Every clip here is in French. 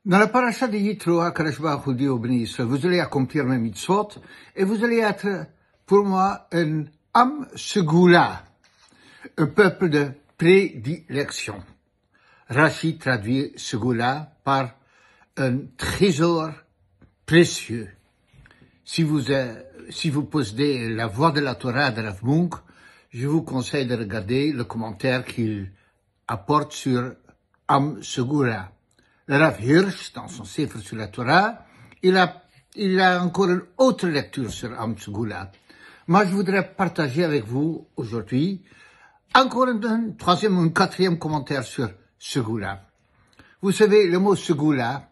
Dans la paracha de Yitro, HaKadosh Baruch Hu dit au Béni Israël, vous allez accomplir mes mitzvot, et vous allez être, pour moi, un Am Segula, un peuple de prédilection. Rashi traduit Segula par un trésor précieux. Si vous possédez la voix de la Torah de Rav Munk, je vous conseille de regarder le commentaire qu'il apporte sur Am Segula. Le Rav Hirsch, dans son Sefer sur la Torah, il a encore une autre lecture sur Am Segula. Moi, je voudrais partager avec vous aujourd'hui encore un troisième ou un quatrième commentaire sur Segula. Vous savez, le mot Segula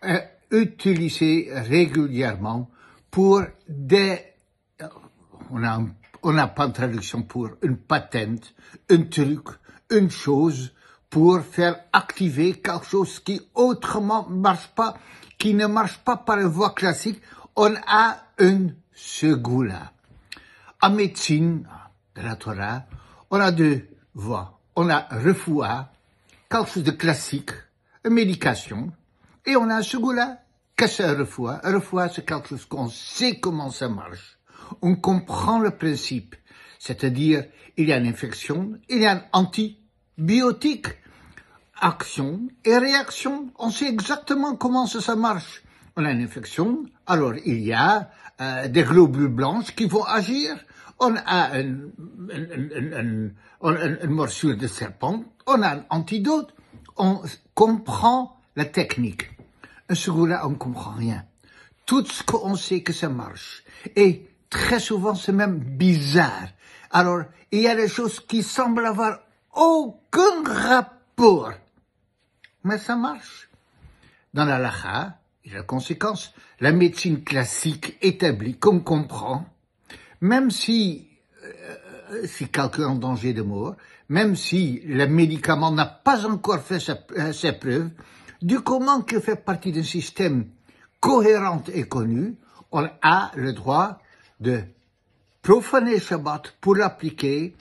est utilisé régulièrement pour on n'a pas de traduction pour une patente, un truc, une chose, pour faire activer quelque chose qui autrement qui ne marche pas par une voie classique. On a une Segula. En médecine de la Torah, on a deux voies. On a refoua, quelque chose de classique, une médication, et on a un Segula. Qu'est-ce que c'est un refoua? Un refoua, c'est quelque chose qu'on sait comment ça marche. On comprend le principe. C'est-à-dire, il y a une infection, il y a un antibiotique. Action et réaction, on sait exactement comment ça marche. On a une infection, alors il y a des globules blancs qui vont agir. On a une morsure de serpent, on a un antidote. On comprend la technique. Un Segula, on ne comprend rien. Tout ce qu'on sait que ça marche. Et très souvent, c'est même bizarre. Alors, il y a des choses qui semblent avoir aucun rapport. Mais ça marche. Dans la halakha, il y a la conséquence, la médecine classique établie qu'on comprend, même si quelqu'un est en danger de mort, même si le médicament n'a pas encore fait ses preuves, du comment qu'il fait partie d'un système cohérent et connu, on a le droit de profaner Shabbat pour l'appliquer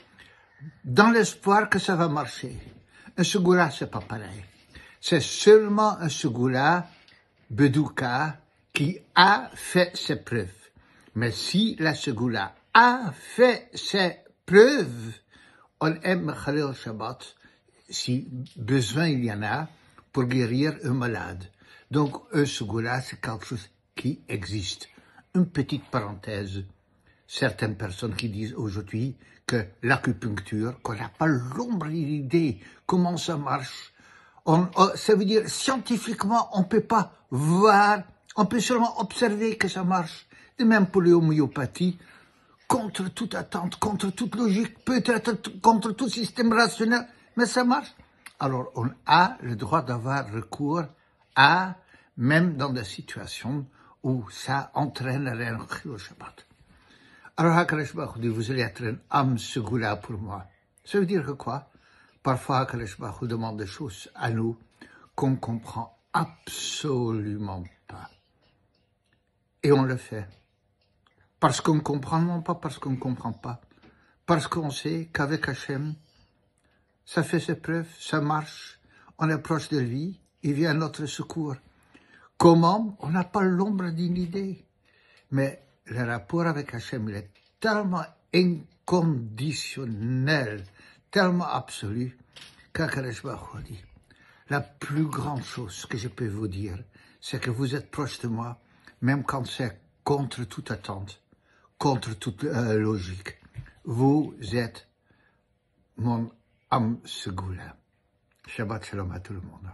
dans l'espoir que ça va marcher. Un Segula, c'est pas pareil. C'est seulement un Segula Bedouka qui a fait ses preuves. Mais si la Segula a fait ses preuves, on aime Mechalel Shabbat si besoin il y en a pour guérir un malade. Donc un Segula, c'est quelque chose qui existe. Une petite parenthèse. Certaines personnes qui disent aujourd'hui que l'acupuncture, qu'on n'a pas l'ombre d'idée comment ça marche, ça veut dire, scientifiquement, on peut pas voir, on peut seulement observer que ça marche. Et même pour l'homéopathie, contre toute attente, contre toute logique, peut-être contre tout système rationnel, mais ça marche. Alors, on a le droit d'avoir recours à, même dans des situations où ça entraîne le Shabbat. Alors, HaKadosh Baruch Hu dit, vous allez être un Am Segula pour moi. Ça veut dire que quoi? Parfois, HaKadosh Baruch Hu demande des choses à nous qu'on comprend absolument pas. Et on le fait. Parce qu'on ne comprend, non pas parce qu'on ne comprend pas. Parce qu'on sait qu'avec Hachem, ça fait ses preuves, ça marche, on est proche de lui, il vient à notre secours. Comment? On n'a pas l'ombre d'une idée. Mais le rapport avec Hachem, il est tellement inconditionnel, tellement absolu, qu'HaKadosh Baruch Hu dit, la plus grande chose que je peux vous dire, c'est que vous êtes proche de moi, même quand c'est contre toute attente, contre toute logique. Vous êtes mon Am Segula. Shabbat Shalom à tout le monde.